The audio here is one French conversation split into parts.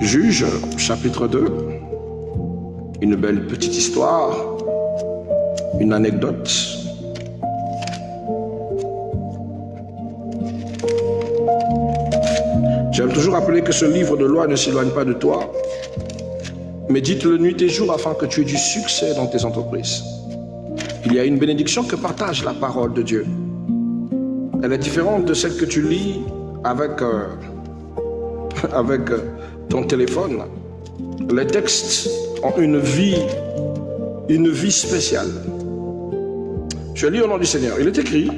Juge, chapitre 2, une belle petite histoire, une anecdote. J'aime toujours rappeler que ce livre de loi ne s'éloigne pas de toi. Médite-le nuit et jour afin que tu aies du succès dans tes entreprises. Il y a une bénédiction que partage la parole de Dieu. Elle est différente de celle que tu lis avec ton téléphone. Les textes ont une vie spéciale. Je lis au nom du Seigneur. Il est écrit: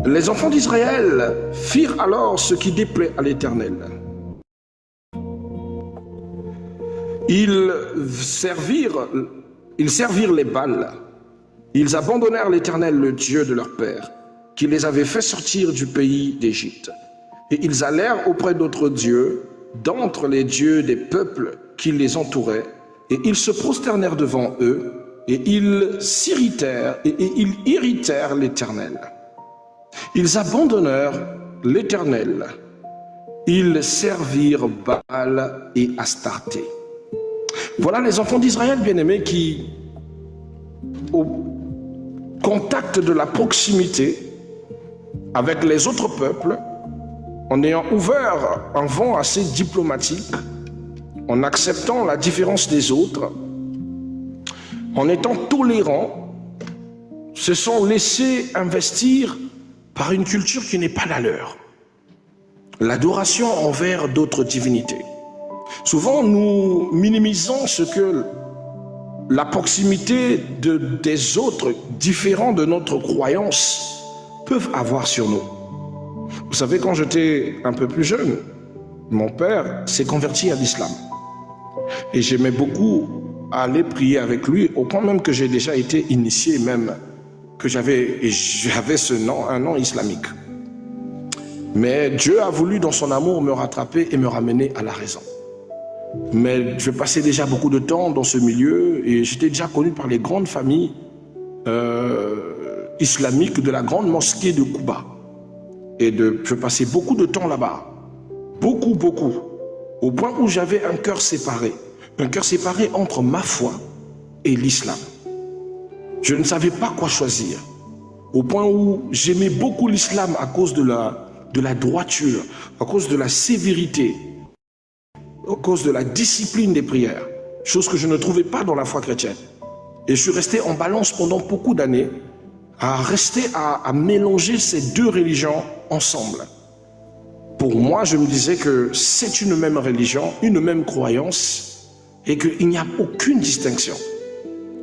les enfants d'Israël firent alors ce qui déplaît à l'Éternel. Ils servirent les Baals. Ils abandonnèrent l'Éternel, le Dieu de leur père, qui les avait fait sortir du pays d'Égypte. Et ils allèrent auprès d'autres dieux, d'entre les dieux des peuples qui les entouraient, et ils se prosternèrent devant eux, et ils s'irritèrent, et ils irritèrent l'Éternel. Ils abandonnèrent l'Éternel. Ils servirent Baal et Astarté. Voilà les enfants d'Israël, bien-aimés, qui, au contact de la proximité avec les autres peuples, en ayant ouvert un vent assez diplomatique, en acceptant la différence des autres, en étant tolérants, se sont laissés investir par une culture qui n'est pas la leur. L'adoration envers d'autres divinités. Souvent, nous minimisons ce que la proximité des autres, différents de notre croyance, peuvent avoir sur nous. Vous savez, quand j'étais un peu plus jeune, mon père s'est converti à l'islam. Et j'aimais beaucoup aller prier avec lui, au point même que j'ai déjà été initié, même que j'avais ce nom, un nom islamique. Mais Dieu a voulu, dans son amour, me rattraper et me ramener à la raison. Mais je passais déjà beaucoup de temps dans ce milieu et j'étais déjà connu par les grandes familles islamiques de la grande mosquée de Kouba. Et je passais beaucoup de temps là-bas. Beaucoup, au point où j'avais un cœur séparé entre ma foi et l'islam. Je ne savais pas quoi choisir, au point où j'aimais beaucoup l'islam à cause de la droiture, à cause de la sévérité, à cause de la discipline des prières, chose que je ne trouvais pas dans la foi chrétienne. Et je suis resté en balance pendant beaucoup d'années, à mélanger ces deux religions ensemble. Pour moi, je me disais que c'est une même religion, une même croyance, et qu'il n'y a aucune distinction.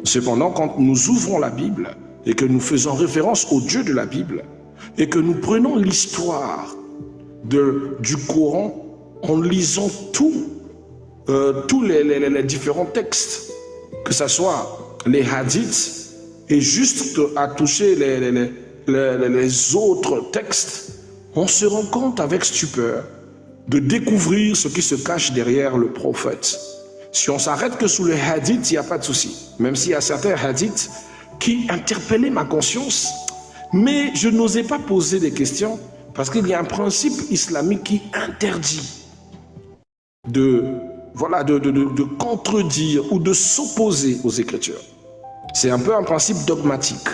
Cependant, quand nous ouvrons la Bible et que nous faisons référence au Dieu de la Bible et que nous prenons l'histoire du Coran en lisant tous les différents textes, que ce soit les hadiths, et juste à toucher les autres textes, on se rend compte avec stupeur de découvrir ce qui se cache derrière le prophète. Si on s'arrête que sous les hadiths, il n'y a pas de souci. Même s'il y a certains hadiths qui interpellaient ma conscience, mais je n'osais pas poser des questions parce qu'il y a un principe islamique qui interdit de contredire ou de s'opposer aux Écritures. C'est un peu un principe dogmatique.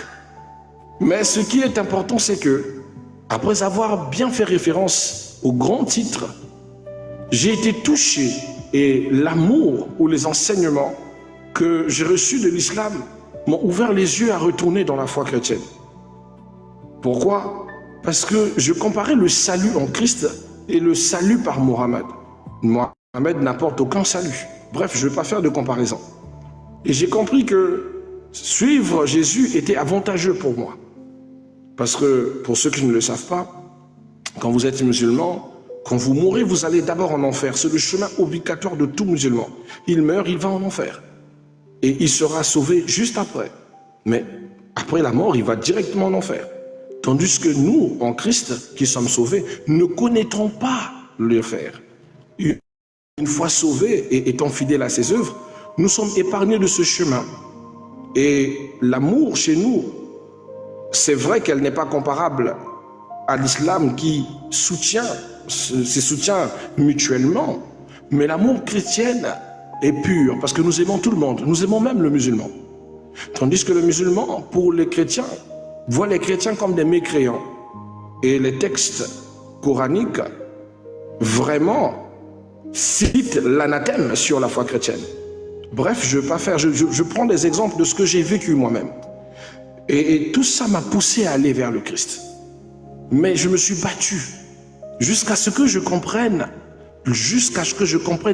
Mais ce qui est important, c'est que, après avoir bien fait référence aux grands titres, j'ai été touché et l'amour ou les enseignements que j'ai reçus de l'islam m'ont ouvert les yeux à retourner dans la foi chrétienne. Pourquoi? Parce que je comparais le salut en Christ et le salut par Mohammed. Mohammed n'apporte aucun salut. Bref, je ne vais pas faire de comparaison. Et j'ai compris que suivre Jésus était avantageux pour moi. Parce que, pour ceux qui ne le savent pas, quand vous êtes musulman, quand vous mourrez, vous allez d'abord en enfer. C'est le chemin obligatoire de tout musulman. Il meurt, il va en enfer. Et il sera sauvé juste après. Mais après la mort, il va directement en enfer. Tandis que nous, en Christ, qui sommes sauvés, ne connaîtrons pas l'enfer. Une fois sauvés et étant fidèles à ses œuvres, nous sommes épargnés de ce chemin. Et l'amour chez nous, c'est vrai qu'elle n'est pas comparable à l'islam qui se soutient mutuellement, Mais l'amour chrétien est pur parce que nous aimons tout le monde. Nous aimons même le musulman. Tandis que le musulman, pour les chrétiens, voit les chrétiens comme des mécréants. Et les textes coraniques vraiment citent l'anathème sur la foi chrétienne. Bref, je ne vais pas faire, je prends des exemples de ce que j'ai vécu moi-même. Et tout ça m'a poussé à aller vers le Christ. Mais je me suis battu jusqu'à ce que je comprenne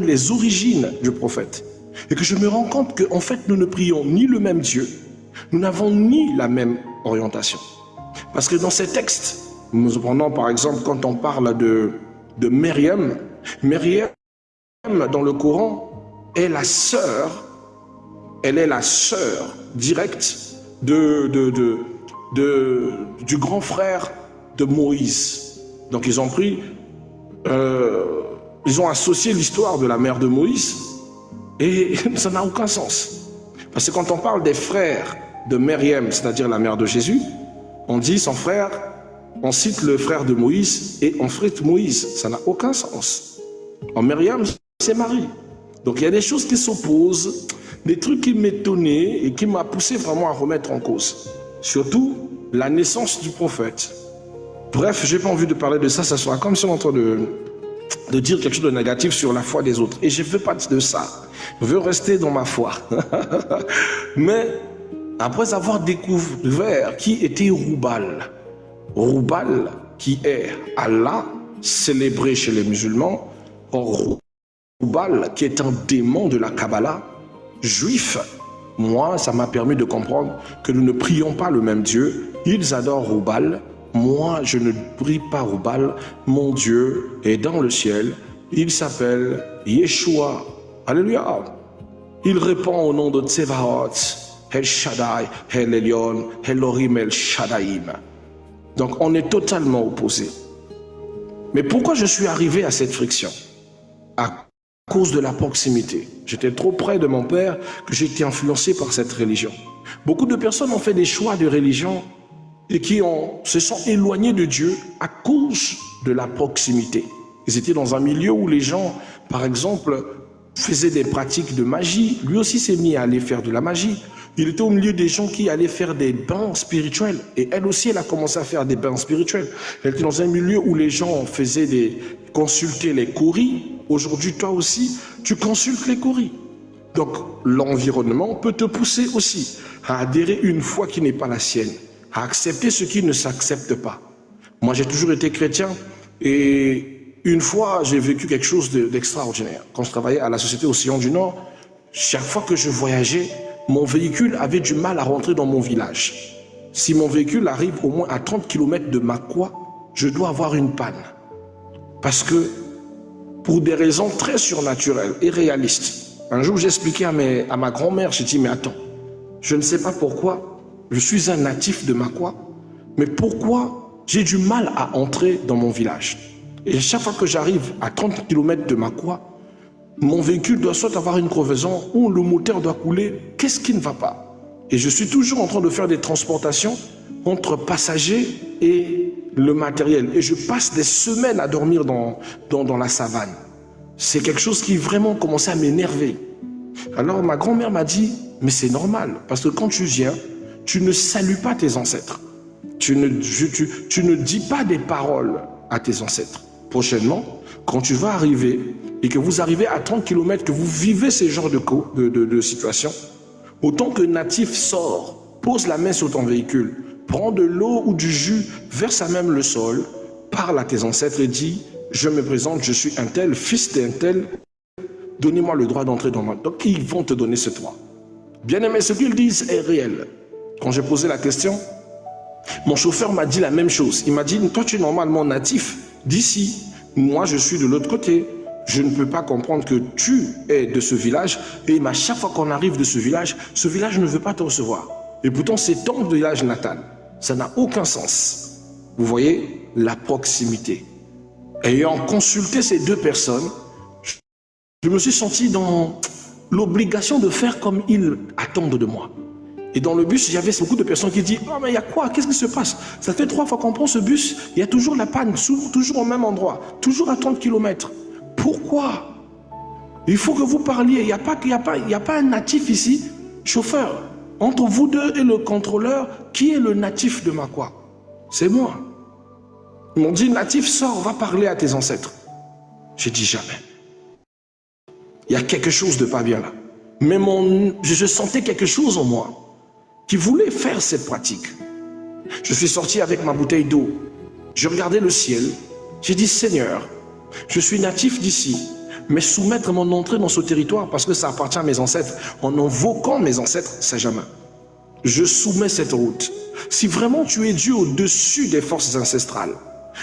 les origines du prophète. Et que je me rends compte qu'en fait, nous ne prions ni le même Dieu, nous n'avons ni la même orientation. Parce que dans ces textes, nous prenons par exemple quand on parle de Myriam, Myriam dans le Coran est la sœur, elle est la sœur directe du grand frère de Moïse. Donc ils ont associé l'histoire de la mère de Moïse et ça n'a aucun sens. Parce que quand on parle des frères de Myriam, c'est-à-dire la mère de Jésus, on dit son frère, on cite le frère de Moïse et on frite Moïse. Ça n'a aucun sens. En Myriam, c'est Marie. Donc il y a des choses qui s'opposent, des trucs qui m'étonnaient et qui m'ont poussé vraiment à remettre en cause. Surtout la naissance du prophète. Bref, je n'ai pas envie de parler de ça, ça sera comme si on est en train de dire quelque chose de négatif sur la foi des autres. Et je ne veux pas de ça. Je veux rester dans ma foi. Mais après avoir découvert qui était Roubal, Roubal qui est Allah, célébré chez les musulmans, or Roubal qui est un démon de la Kabbalah, juif, moi ça m'a permis de comprendre que nous ne prions pas le même Dieu. Ils adorent Roubal, moi je ne prie pas Roubal, mon Dieu est dans le ciel, il s'appelle Yeshua, alléluia. Il répond au nom de Tsevaot, El Shaddai, El Elyon, Elohim El Shaddaiim. Donc on est totalement opposés. Mais pourquoi je suis arrivé à cette friction? À cause de la proximité. J'étais trop près de mon père que j'ai été influencé par cette religion. Beaucoup de personnes ont fait des choix de religion et qui se sont éloignés de Dieu à cause de la proximité. Ils étaient dans un milieu où les gens, par exemple, faisaient des pratiques de magie. Lui aussi s'est mis à aller faire de la magie. Il était au milieu des gens qui allaient faire des bains spirituels. Et elle aussi, elle a commencé à faire des bains spirituels. Elle était dans un milieu où les gens consultaient les kouris. Aujourd'hui, toi aussi, tu consultes les kouris. Donc, l'environnement peut te pousser aussi à adhérer une foi qui n'est pas la sienne, à accepter ce qui ne s'accepte pas. Moi, j'ai toujours été chrétien et une fois, j'ai vécu quelque chose d'extraordinaire. Quand je travaillais à la Société Océan du Nord, chaque fois que je voyageais, mon véhicule avait du mal à rentrer dans mon village. Si mon véhicule arrive au moins à 30 km de Makwa, je dois avoir une panne. Parce que, pour des raisons très surnaturelles et réalistes, un jour j'expliquais à ma grand-mère, j'ai dit, mais attends, je ne sais pas pourquoi, je suis un natif de Makwa, mais pourquoi j'ai du mal à entrer dans mon village? Et chaque fois que j'arrive à 30 km de Makwa, mon véhicule doit soit avoir une crevaison ou le moteur doit couler. Qu'est-ce qui ne va pas? Et je suis toujours en train de faire des transportations entre passagers et le matériel. Et je passe des semaines à dormir dans la savane. C'est quelque chose qui vraiment commençait à m'énerver. Alors ma grand-mère m'a dit, mais c'est normal, parce que quand tu viens, tu ne salues pas tes ancêtres. Tu ne dis pas des paroles à tes ancêtres. Prochainement, quand tu vas arriver et que vous arrivez à 30 km, que vous vivez ce genre de situation, autant que natif sort, pose la main sur ton véhicule, prends de l'eau ou du jus, verse à même le sol, parle à tes ancêtres et dis, je me présente, je suis un tel, fils d'un tel, donnez-moi le droit d'entrer dans ma... Donc ils vont te donner ce droit. Bien aimé, ce qu'ils disent est réel. Quand j'ai posé la question, mon chauffeur m'a dit la même chose. Il m'a dit, toi tu es normalement natif d'ici, moi je suis de l'autre côté. Je ne peux pas comprendre que tu es de ce village et à chaque fois qu'on arrive de ce village ne veut pas te recevoir. Et pourtant c'est ton village natal. Ça n'a aucun sens. Vous voyez la proximité. Ayant consulté ces deux personnes, je me suis senti dans l'obligation de faire comme ils attendent de moi. Et dans le bus, il y avait beaucoup de personnes qui disent « Oh mais il y a quoi? Qu'est-ce qui se passe? Ça fait 3 fois qu'on prend ce bus, il y a toujours la panne, toujours au même endroit, toujours à 30 km. Pourquoi? Il faut que vous parliez. Il n'y a pas un natif ici, chauffeur. Entre vous deux et le contrôleur, qui est le natif de Makwa? C'est moi. Ils m'ont dit, natif, sors, va parler à tes ancêtres. J'ai dit jamais. Il y a quelque chose de pas bien là. Mais je sentais quelque chose en moi qui voulait faire cette pratique. Je suis sorti avec ma bouteille d'eau. Je regardais le ciel. J'ai dit, Seigneur, je suis natif d'ici, mais soumettre mon entrée dans ce territoire parce que ça appartient à mes ancêtres, en invoquant mes ancêtres, c'est jamais. Je soumets cette route. Si vraiment tu es Dieu au-dessus des forces ancestrales,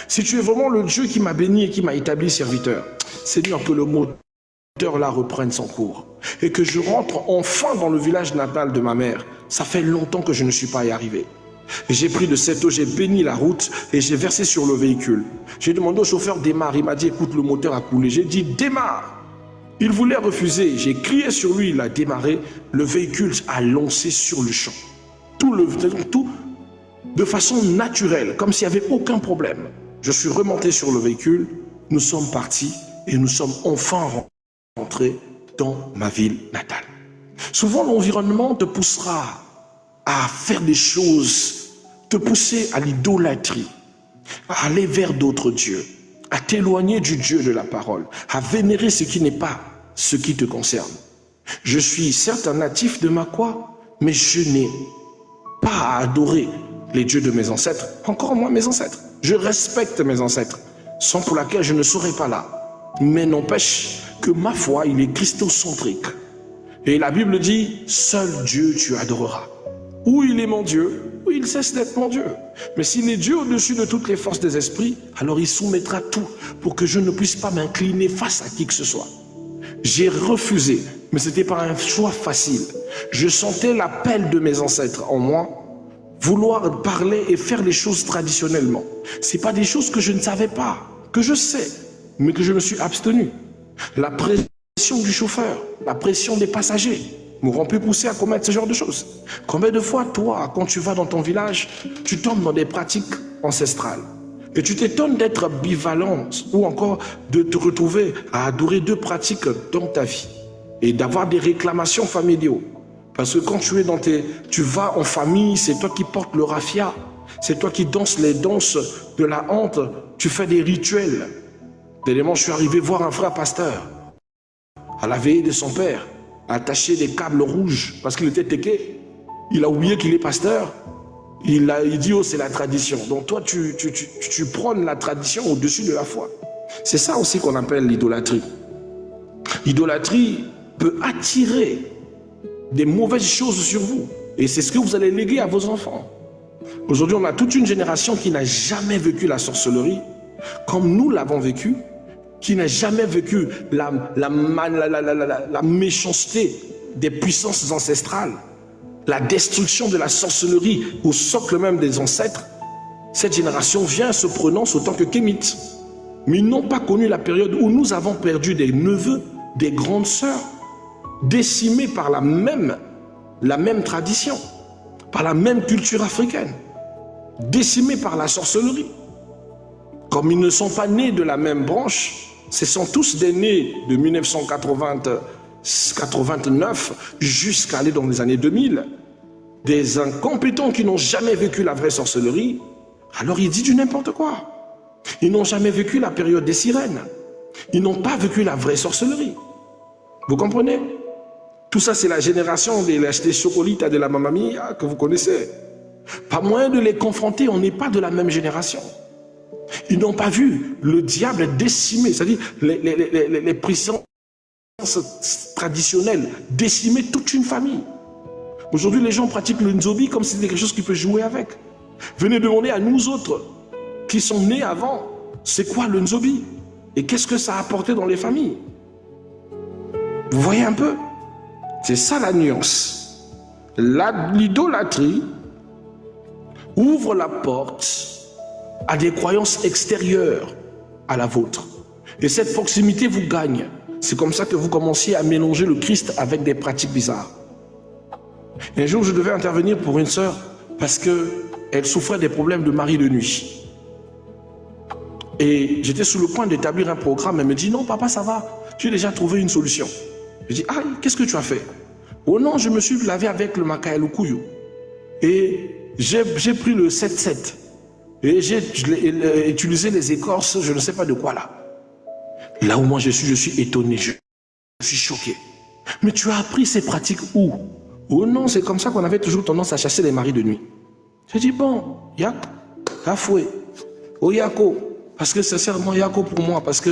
si tu es vraiment le Dieu qui m'a béni et qui m'a établi serviteur, Seigneur, que le moteur là reprenne son cours et que je rentre enfin dans le village natal de ma mère. Ça fait longtemps que je ne suis pas y arrivé. J'ai pris de cette eau, j'ai béni la route et j'ai versé sur le véhicule. J'ai demandé au chauffeur démarre. Il m'a dit écoute, le moteur a coulé. J'ai dit démarre. Il voulait refuser. J'ai crié sur lui, il a démarré. Le véhicule a lancé sur le champ. Tout de façon naturelle, comme s'il n'y avait aucun problème. Je suis remonté sur le véhicule. Nous sommes partis et nous sommes enfin rentrés dans ma ville natale. Souvent, l'environnement te poussera à faire des choses, te pousser à l'idolâtrie, à aller vers d'autres dieux, à t'éloigner du Dieu de la parole, à vénérer ce qui n'est pas ce qui te concerne. Je suis certes un natif de Makwa, mais je n'ai pas à adorer les dieux de mes ancêtres, encore moins mes ancêtres. Je respecte mes ancêtres, sans pour laquelle je ne serais pas là. Mais n'empêche que ma foi, il est christocentrique. Et la Bible dit, seul Dieu tu adoreras. Ou il est mon Dieu, ou il cesse d'être mon Dieu. Mais s'il est Dieu au-dessus de toutes les forces des esprits, alors il soumettra tout pour que je ne puisse pas m'incliner face à qui que ce soit. J'ai refusé, mais ce n'était pas un choix facile. Je sentais l'appel de mes ancêtres en moi, vouloir parler et faire les choses traditionnellement. Ce n'est pas des choses que je ne savais pas, que je sais, mais que je me suis abstenu. La pression du chauffeur, la pression des passagers m'auront pu pousser à commettre ce genre de choses. Combien de fois, toi, quand tu vas dans ton village, tu tombes dans des pratiques ancestrales et tu t'étonnes d'être bivalente ou encore de te retrouver à adorer deux pratiques dans ta vie et d'avoir des réclamations familiaux. Parce que quand tu vas en famille, c'est toi qui portes le raffia, c'est toi qui danses les danses de la honte, tu fais des rituels. Dernièrement, je suis arrivé voir un frère pasteur à la veillée de son père, attaché des câbles rouges parce qu'il était téqué. Il a oublié qu'il est pasteur. Il dit, oh, c'est la tradition. Donc toi, tu prônes la tradition au-dessus de la foi. C'est ça aussi qu'on appelle l'idolâtrie. L'idolâtrie peut attirer des mauvaises choses sur vous. Et c'est ce que vous allez léguer à vos enfants. Aujourd'hui, on a toute une génération qui n'a jamais vécu la sorcellerie comme nous l'avons vécu, qui n'a jamais vécu la méchanceté des puissances ancestrales, la destruction de la sorcellerie au socle même des ancêtres. Cette génération vient se prononce autant que kémite. Mais ils n'ont pas connu la période où nous avons perdu des neveux, des grandes sœurs, décimés par la même tradition, par la même culture africaine, décimés par la sorcellerie. Comme ils ne sont pas nés de la même branche, ce sont tous des nés de 1989 jusqu'à aller dans les années 2000, des incompétents qui n'ont jamais vécu la vraie sorcellerie, alors il dit du n'importe quoi. Ils n'ont jamais vécu la période des sirènes. Ils n'ont pas vécu la vraie sorcellerie. Vous comprenez? Tout ça, c'est la génération des chocolitas de la Mamma Mia que vous connaissez. Pas moyen de les confronter, on n'est pas de la même génération. Ils n'ont pas vu le diable décimer, c'est-à-dire les puissances traditionnelles décimer toute une famille. Aujourd'hui, les gens pratiquent le nzobi comme si c'était quelque chose qu'ils peuvent jouer avec. Venez demander à nous autres qui sont nés avant, c'est quoi le nzobi? Et qu'est-ce que ça a apporté dans les familles? Vous voyez un peu? C'est ça la nuance. L'idolâtrie ouvre la porte à des croyances extérieures à la vôtre. Et cette proximité vous gagne. C'est comme ça que vous commenciez à mélanger le Christ avec des pratiques bizarres. Et un jour, je devais intervenir pour une sœur parce qu'elle souffrait des problèmes de mari de nuit. Et j'étais sur le point d'établir un programme. Elle me dit, non, papa, ça va. J'ai déjà trouvé une solution. Je dis, ah, qu'est-ce que tu as fait? Oh non, je me suis lavé avec le Makaelukuyu. Et j'ai pris le 7-7. Et j'ai utilisé les écorces, je ne sais pas de quoi là. Là où moi je suis étonné, je suis choqué. Mais tu as appris ces pratiques où? Oh non, c'est comme ça qu'on avait toujours tendance à chasser les maris de nuit. J'ai dit, bon, Yak, Kafoué, Oyako, parce que sincèrement, Yako pour moi, parce que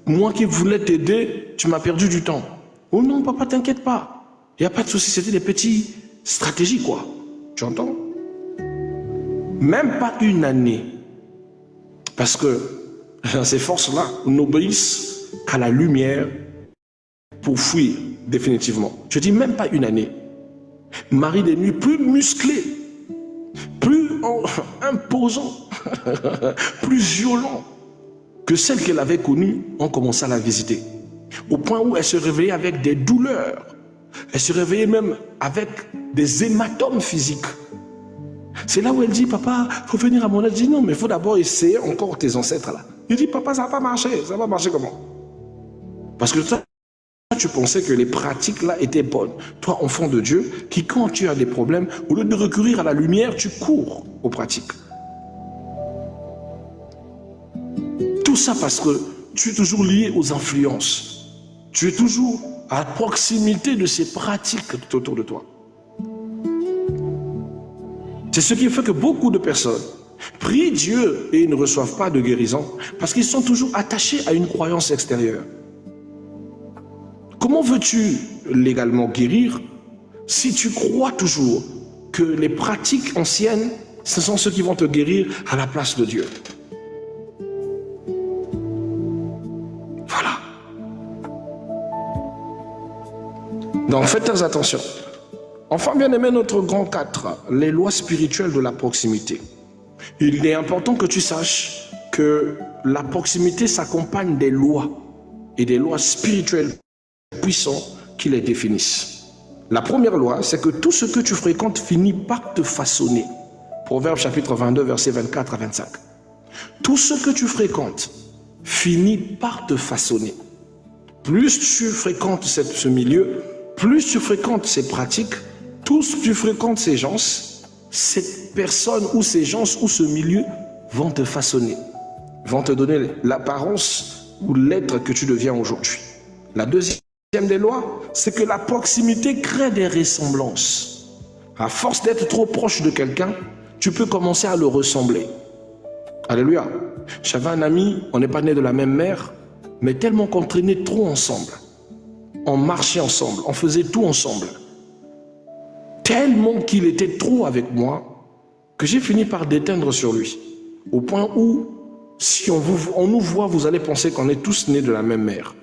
moi qui voulais t'aider, tu m'as perdu du temps. Oh non, papa, t'inquiète pas. Il n'y a pas de souci, c'était des petites stratégies, quoi. Tu entends? Même pas une année. Parce que ces forces-là n'obéissent qu'à la lumière pour fuir définitivement. Je dis même pas une année. Mari de nuit plus musclé, plus imposant, plus violent que celle qu'elle avait connue, ont commencé à la visiter. Au point où elle se réveillait avec des douleurs. Elle se réveillait même avec des hématomes physiques. C'est là où elle dit, papa, il faut venir à mon aide. Je dis, non, mais il faut d'abord essayer encore tes ancêtres là. Il dit, papa, ça va pas marcher. Ça va marcher comment? Parce que toi, tu pensais que les pratiques là étaient bonnes. Toi, enfant de Dieu, qui quand tu as des problèmes, au lieu de recourir à la lumière, tu cours aux pratiques. Tout ça parce que tu es toujours lié aux influences. Tu es toujours à proximité de ces pratiques tout autour de toi. C'est ce qui fait que beaucoup de personnes prient Dieu et ils ne reçoivent pas de guérison parce qu'ils sont toujours attachés à une croyance extérieure. Comment veux-tu légalement guérir si tu crois toujours que les pratiques anciennes, ce sont ceux qui vont te guérir à la place de Dieu? Voilà. Donc faites très attention. Enfin, bien aimé, notre grand 4, les lois spirituelles de la proximité. Il est important que tu saches que la proximité s'accompagne des lois et des lois spirituelles puissantes qui les définissent. La première loi, c'est que tout ce que tu fréquentes finit par te façonner. Proverbe chapitre 22, versets 24 à 25. Tout ce que tu fréquentes finit par te façonner. Plus tu fréquentes ce milieu, plus tu fréquentes ces pratiques, plus tu fréquentes ces gens, cette personne ou ces gens ou ce milieu vont te façonner, vont te donner l'apparence ou l'être que tu deviens aujourd'hui. La deuxième des lois, c'est que la proximité crée des ressemblances. À force d'être trop proche de quelqu'un, tu peux commencer à le ressembler. Alléluia. J'avais un ami, on n'est pas né de la même mère, mais tellement qu'on traînait trop ensemble. On marchait ensemble, on faisait tout ensemble. Tellement qu'il était trop avec moi que j'ai fini par déteindre sur lui. Au point où, si on nous voit, vous allez penser qu'on est tous nés de la même mère.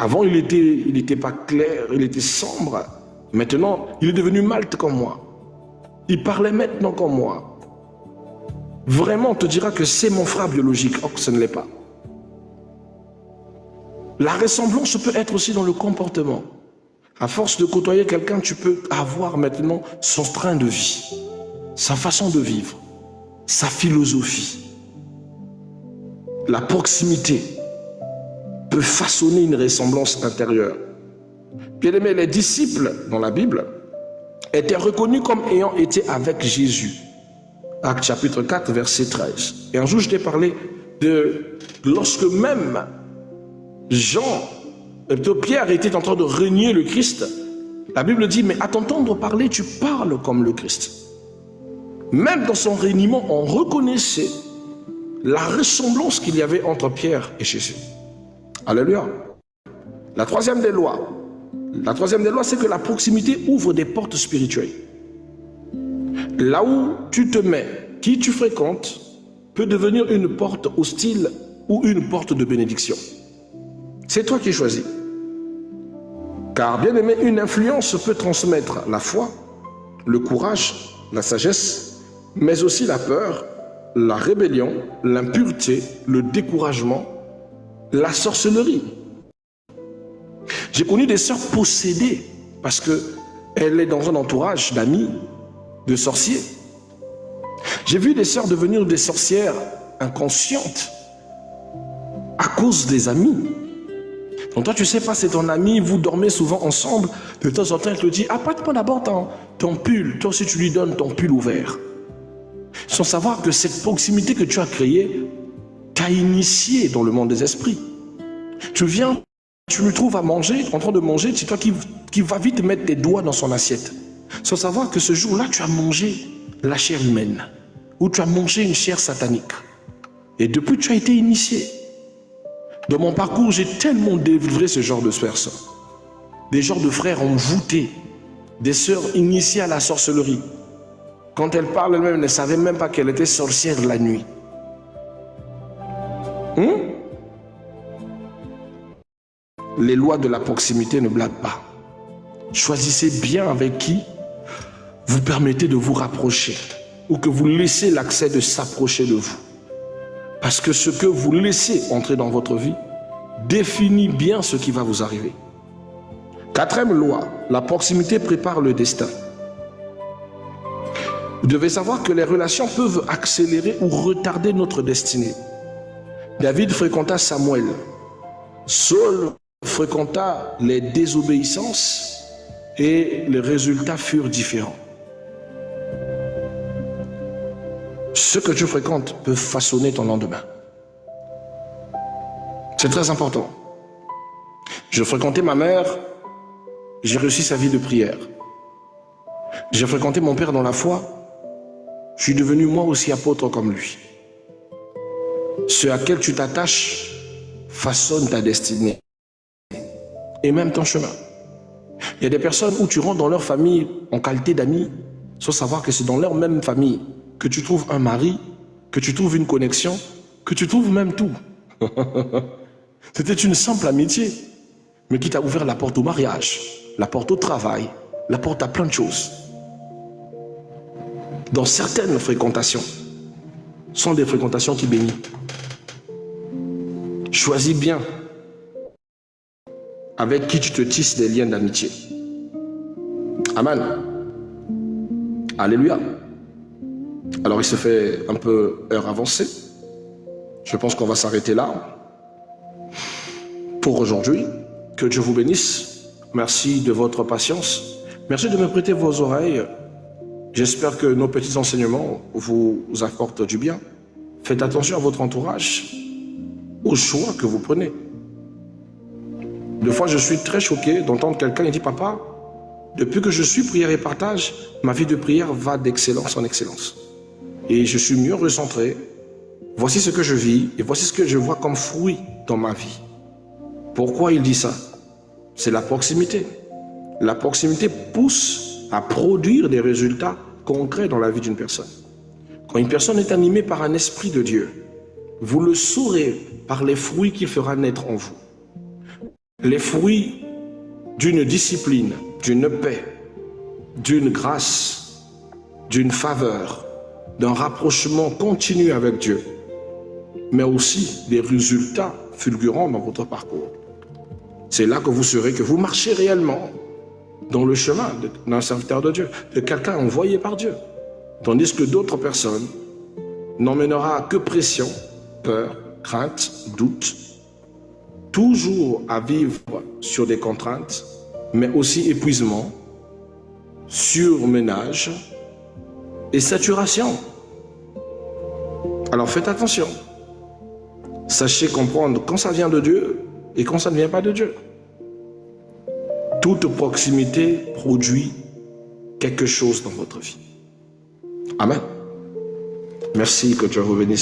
Avant, il était pas clair, il était sombre. Maintenant, il est devenu Malte comme moi. Il parlait maintenant comme moi. Vraiment, on te dira que c'est mon frère biologique. Or, ce ne l'est pas. La ressemblance peut être aussi dans le comportement. À force de côtoyer quelqu'un, tu peux avoir maintenant son train de vie, sa façon de vivre, sa philosophie. La proximité peut façonner une ressemblance intérieure. Bien aimé, les disciples dans la Bible étaient reconnus comme ayant été avec Jésus. Actes chapitre 4, verset 13. Et un jour, je t'ai parlé de lorsque même Pierre était en train de régner le Christ. La Bible dit, mais à t'entendre parler, tu parles comme le Christ. Même dans son régnement, on reconnaissait la ressemblance qu'il y avait entre Pierre et Jésus. Alléluia. La troisième des lois, c'est que la proximité ouvre des portes spirituelles. Là où tu te mets, qui tu fréquentes, peut devenir une porte hostile ou une porte de bénédiction. C'est toi qui choisis. Car bien aimé, une influence peut transmettre la foi, le courage, la sagesse, mais aussi la peur, la rébellion, l'impureté, le découragement, la sorcellerie. J'ai connu des sœurs possédées parce qu'elle est dans un entourage d'amis, de sorciers. J'ai vu des sœurs devenir des sorcières inconsciente à cause des amis. Donc toi, tu sais pas, c'est ton ami, vous dormez souvent ensemble. De temps en temps, il te dit, apporte-moi d'abord ton pull. Toi aussi, tu lui donnes ton pull ouvert. Sans savoir que cette proximité que tu as créée t'a initié dans le monde des esprits. Tu viens, tu le trouves à manger, en train de manger, c'est toi qui va vite mettre tes doigts dans son assiette. Sans savoir que ce jour-là, tu as mangé la chair humaine. Ou tu as mangé une chair satanique. Et depuis, tu as été initié. Dans mon parcours, j'ai tellement délivré ce genre de personnes. Des genres de frères envoûtés, des sœurs initiées à la sorcellerie. Quand elles parlent elles-mêmes, elles ne savaient même pas qu'elles étaient sorcières la nuit. Les lois de la proximité ne blaguent pas. Choisissez bien avec qui vous permettez de vous rapprocher ou que vous laissez l'accès de s'approcher de vous. Parce que ce que vous laissez entrer dans votre vie définit bien ce qui va vous arriver. Quatrième loi, la proximité prépare le destin. Vous devez savoir que les relations peuvent accélérer ou retarder notre destinée. David fréquenta Samuel. Saul fréquenta les désobéissances et les résultats furent différents. Ce que tu fréquentes peut façonner ton lendemain. C'est très important. Je fréquentais ma mère, j'ai réussi sa vie de prière. J'ai fréquenté mon père dans la foi, je suis devenu moi aussi apôtre comme lui. Ce à quel tu t'attaches façonne ta destinée et même ton chemin. Il y a des personnes où tu rentres dans leur famille en qualité d'amis sans savoir que c'est dans leur même famille que tu trouves un mari, que tu trouves une connexion, que tu trouves même tout. C'était une simple amitié, mais qui t'a ouvert la porte au mariage, la porte au travail, la porte à plein de choses. Dans certaines fréquentations, sont des fréquentations qui bénissent. Choisis bien avec qui tu te tisses des liens d'amitié. Amen. Alléluia. Alors il se fait un peu heure avancée. Je pense qu'on va s'arrêter là pour aujourd'hui. Que Dieu vous bénisse. Merci de votre patience. Merci de me prêter vos oreilles. J'espère que nos petits enseignements vous apportent du bien. Faites attention à votre entourage, au choix que vous prenez. Des fois, je suis très choqué d'entendre quelqu'un qui dit « Papa, depuis que je suis prière et partage, ma vie de prière va d'excellence en excellence. Et je suis mieux recentré. Voici ce que je vis et voici ce que je vois comme fruit dans ma vie. » Pourquoi il dit ça? C'est la proximité. La proximité pousse à produire des résultats concrets dans la vie d'une personne. Quand une personne est animée par un esprit de Dieu, vous le saurez par les fruits qu'il fera naître en vous. Les fruits d'une discipline, d'une paix, d'une grâce, d'une faveur, d'un rapprochement continu avec Dieu, mais aussi des résultats fulgurants dans votre parcours. C'est là que vous saurez que vous marchez réellement dans le chemin d'un serviteur de Dieu, de quelqu'un envoyé par Dieu. Tandis que d'autres personnes n'emmènera que pression, peur, crainte, doute, toujours à vivre sur des contraintes, mais aussi épuisement, surménage et saturation. Alors faites attention. Sachez comprendre quand ça vient de Dieu et quand ça ne vient pas de Dieu. Toute proximité produit quelque chose dans votre vie. Amen. Merci, que Dieu vous bénisse.